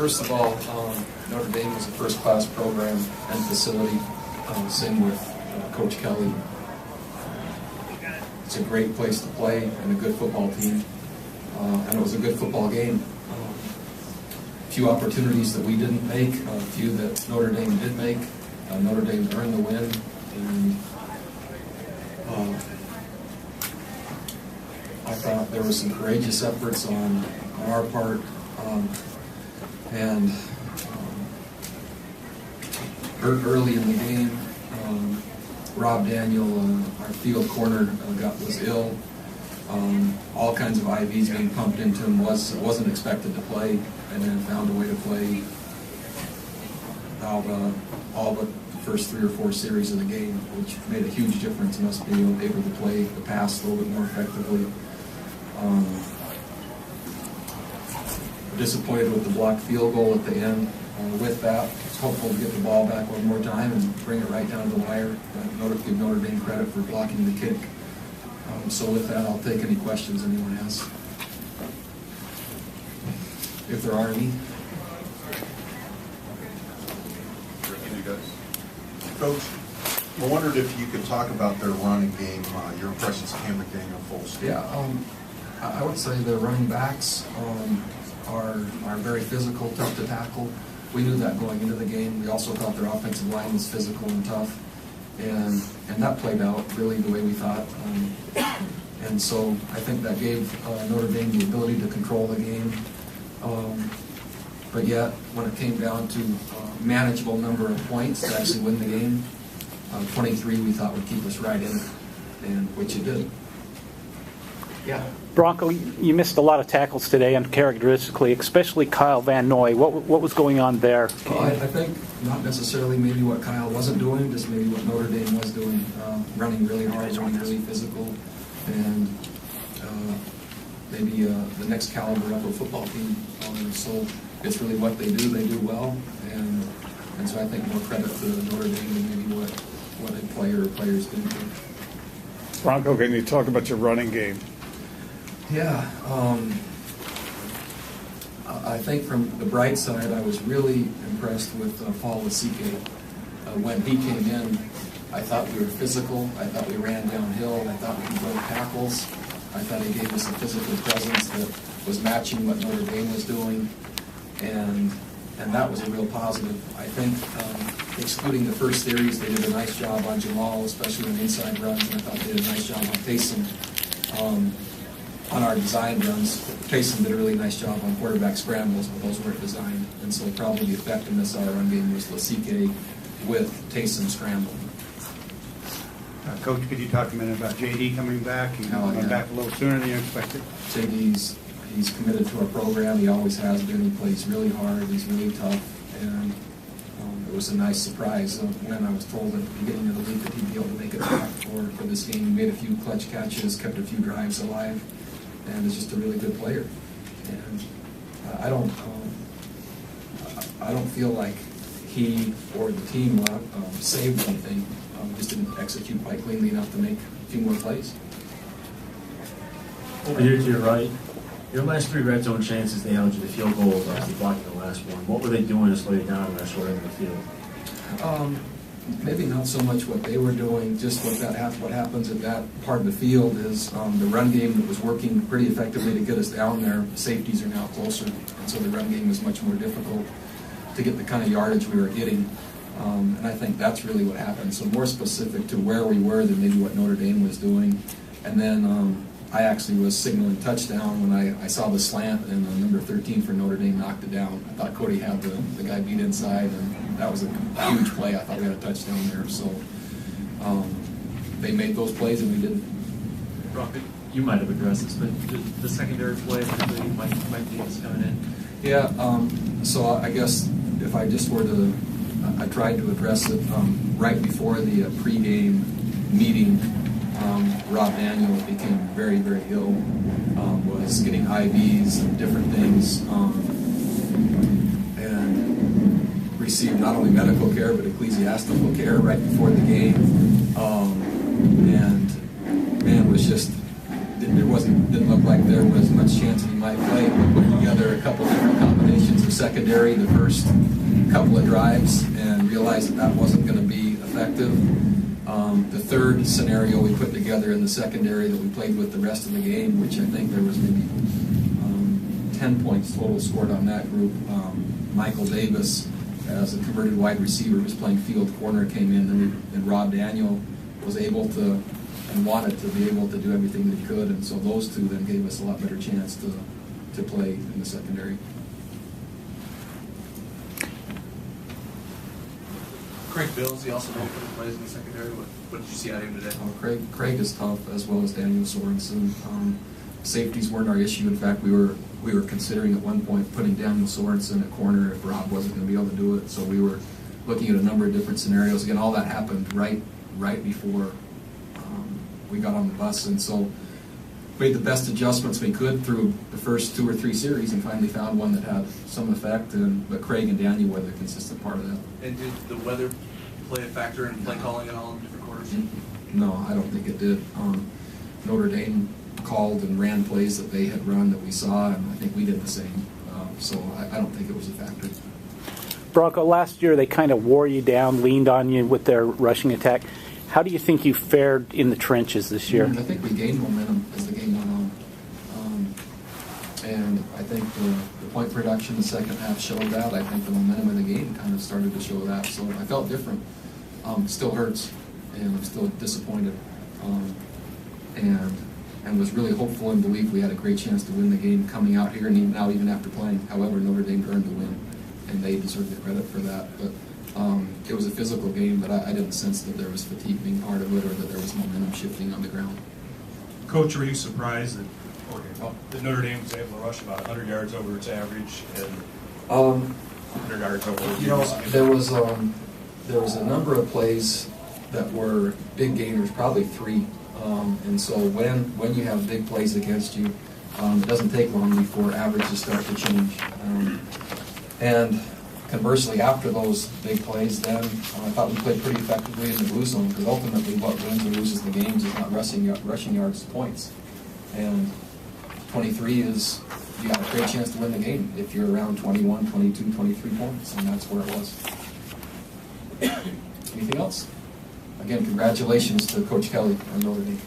first of all, Notre Dame is a first-class program and facility. Same with Coach Kelly. It's a great place to play and a good football team. And it was a good football game. A few opportunities that we didn't make, a few that Notre Dame did make. Notre Dame earned the win. And I thought there were some courageous efforts on our part. Early in the game, Rob Daniel, our field corner, was ill. All kinds of IVs being pumped into him. Wasn't expected to play, and then found a way to play all but the first 3 or 4 series of the game, which made a huge difference in us being able to play the pass a little bit more effectively. Disappointed with the blocked field goal at the end. With that, it's hopeful to get the ball back one more time and bring it right down to the wire. Give Notre Dame credit for blocking the kick. So with that, I'll take any questions anyone has, if there are any. Coach, I wondered if you could talk about their running game, your impressions of Cam McDaniel full speed. Yeah, I would say the running backs are very physical, tough to tackle. We knew that going into the game. We also thought their offensive line was physical and tough, and that played out really the way we thought. And so I think that gave Notre Dame the ability to control the game. But yet, when it came down to manageable number of points to actually win the game, 23 we thought would keep us right in it, and which it did. Yeah. Bronco, you missed a lot of tackles today, uncharacteristically, especially Kyle Van Noy. What was going on there? I think not necessarily maybe what Kyle wasn't doing, just maybe what Notre Dame was doing, running really hard, running really physical, and maybe the next caliber of a football team. So it's really what they do. They do well, and so I think more credit to Notre Dame than maybe what a player or players didn't do. Bronco, can you talk about your running game? Yeah, I think from the bright side, I was really impressed with Paul Lasike. When he came in, I thought we were physical. I thought we ran downhill. I thought we could break tackles. I thought he gave us a physical presence that was matching what Notre Dame was doing, and that was a real positive. I think, excluding the first series, they did a nice job on Jamal, especially on inside runs, and I thought they did a nice job on Taysom. On our design runs, Taysom did a really nice job on quarterback scrambles, but those weren't designed. And so probably the effectiveness of our run game was Lasike with Taysom scrambling. Coach, could you talk a minute about JD coming back? He's coming back a little sooner than you expected. JD's he's committed to our program. He always has been. He plays really hard. He's really tough. And it was a nice surprise when I was told at the beginning of the week that he'd be able to make it back for this game. He made a few clutch catches, kept a few drives alive, and is just a really good player. And I don't feel like he or the team saved anything. Just didn't execute quite cleanly enough to make a few more plays. Over here to your right, your last 3 red zone chances, they held you to field goals, obviously blocking the last one. What were they doing to slow you down on that short end of the field? Maybe not so much what they were doing, just what happens at that part of the field is the run game that was working pretty effectively to get us down there. Safeties are now closer, and so the run game is much more difficult to get the kind of yardage we were getting. And I think that's really what happened. So more specific to where we were than maybe what Notre Dame was doing. And then I actually was signaling touchdown when I saw the slant, and number 13 for Notre Dame knocked it down. I thought Cody had the guy beat inside, and that was a huge play. I thought we had a touchdown there. So they made those plays, and we didn't. Brock, you might have addressed this, but the secondary play might be what's coming in. Yeah, so I guess if I just were to, I tried to address it right before the pregame meeting. Rob Daniel became very, very ill, was getting IVs and different things, and received not only medical care but ecclesiastical care right before the game, and man was just didn't look like there was much chance that he might play. We put together a couple different combinations of secondary the first couple of drives and realized that wasn't going to be effective. The third scenario we put together in the secondary that we played with the rest of the game, which I think there was maybe 10 points total scored on that group. Michael Davis, as a converted wide receiver, was playing field corner, came in, and Rob Daniel was able to and wanted to be able to do everything that he could, and so those two then gave us a lot better chance to play in the secondary. Craig Bills, he also plays in the secondary. What did you see out of him today? Craig is tough, as well as Daniel Sorensen. Safeties weren't our issue. In fact, we were considering at one point putting Daniel Sorensen at corner if Rob wasn't going to be able to do it. So we were looking at a number of different scenarios. Again, all that happened right before we got on the bus, and so made the best adjustments we could through the first 2 or 3 series, and finally found one that had some effect. But Craig and Daniel were the consistent part of that. And did the weather play a factor in play calling at all in different quarters? No, I don't think it did. Notre Dame called and ran plays that they had run that we saw, and I think we did the same. So I don't think it was a factor. Bronco, last year they kind of wore you down, leaned on you with their rushing attack. How do you think you fared in the trenches this year? I think we gained momentum as the game went on. And I think the point production the second half showed that. I think the momentum of the game kind of started to show that. So I felt different. Still hurts, and I'm still disappointed. And was really hopeful and believed we had a great chance to win the game coming out here, and even after playing. However, Notre Dame earned the win, and they deserve the credit for that. But it was a physical game, but I didn't sense that there was fatigue being part of it, or that there was momentum shifting on the ground. Coach, were you surprised that Notre Dame was able to rush about 100 yards over its average and 100 yards over? There was a number of plays that were big gainers, probably 3. And so when you have big plays against you, it doesn't take long before averages start to change. And conversely, after those big plays, then I thought we played pretty effectively in the blue zone, because ultimately what wins or loses the games is not rushing yards, points. And 23 is, you got a great chance to win the game if you're around 21, 22, 23 points, and that's where it was. Anything else? Again, congratulations to Coach Kelly and Notre Dame.